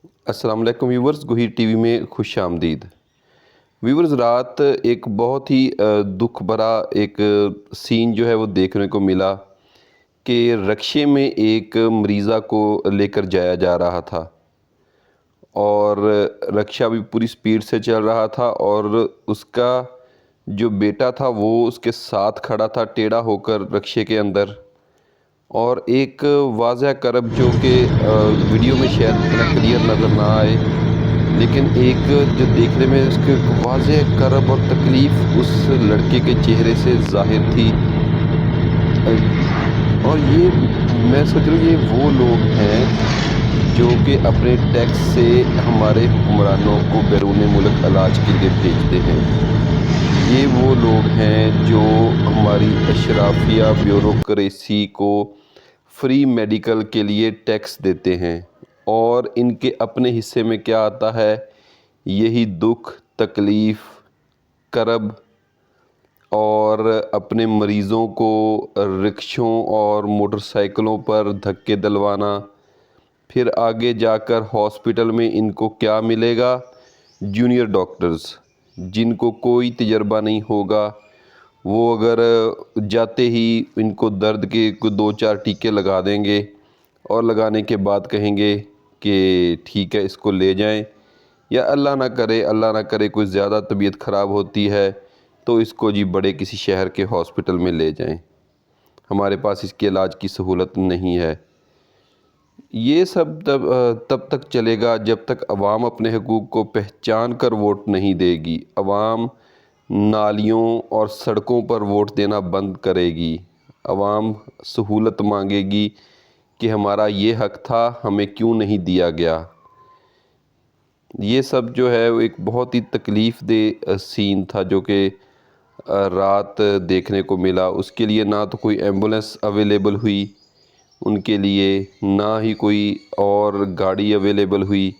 अस्सलाम वालेकुम व्यूवर्स, गहीर टीवी में खुश आमदीद। व्यूवर्स, रात एक बहुत ही दुख भरा एक सीन जो है वो देखने को मिला कि रक्शे में एक मरीज़ा को लेकर जाया जा रहा था और रक्शा भी पूरी स्पीड से चल रहा था और उसका जो बेटा था वो उसके साथ खड़ा था टेढ़ा होकर रक्शे के अंदर। और एक वाज़ह करब जो कि वीडियो में शायद इतना क्लियर नज़र ना आए, लेकिन एक जो देखने में उसके एक वाज़ह करब और तकलीफ़ उस लड़के के चेहरे से ज़ाहिर थी। और ये मैं सोच रहा हूँ ये वो लोग हैं जो कि अपने टैक्स से हमारे हुक्मरानों को बैरून मुल्क इलाज के लिए भेजते हैं। ये वो लोग हैं जो हमारी अशराफिया ब्यूरोक्रेसी को फ्री मेडिकल के लिए टैक्स देते हैं और इनके अपने हिस्से में क्या आता है, यही दुख, तकलीफ़, करब और अपने मरीज़ों को रिक्शों और मोटरसाइकिलों पर धक्के दिलवाना। फिर आगे जाकर हॉस्पिटल में इनको क्या मिलेगा? जूनियर डॉक्टर्स, जिनको कोई तजर्बा नहीं होगा। वो अगर जाते ही इनको दर्द के कोई 2-4 टीके लगा देंगे और लगाने के बाद कहेंगे कि ठीक है, इसको ले जाएं। या अल्लाह ना करे कोई ज़्यादा तबीयत ख़राब होती है तो इसको जी बड़े किसी शहर के हॉस्पिटल में ले जाएं, हमारे पास इसके इलाज की सहूलत नहीं है। ये सब तब तक चलेगा जब तक अवाम अपने हकूक़ को पहचान कर वोट नहीं देगी। अवाम नालियों और सड़कों पर वोट देना बंद करेगी। अवाम सहूलत मांगेगी कि हमारा ये हक़ था, हमें क्यों नहीं दिया गया। ये सब जो है वो एक बहुत ही तकलीफ़ दे सीन था जो कि रात देखने को मिला। उसके लिए ना तो कोई एम्बुलेंस अवेलेबल हुई उनके लिए, ना ही कोई और गाड़ी अवेलेबल हुई,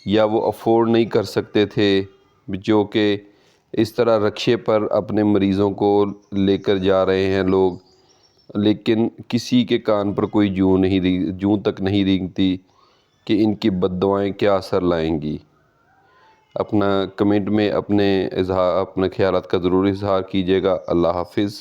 या वो अफोर्ड नहीं कर सकते थे जो कि इस तरह रक्शे पर अपने मरीज़ों को लेकर जा रहे हैं लोग। लेकिन किसी के कान पर कोई जूं तक नहीं रेंगती कि इनकी बद्दुआएं क्या असर लाएंगी। अपना कमेंट में अपने ख़यालात का ज़रूर इज़हार कीजिएगा। अल्लाह हाफ़िज़।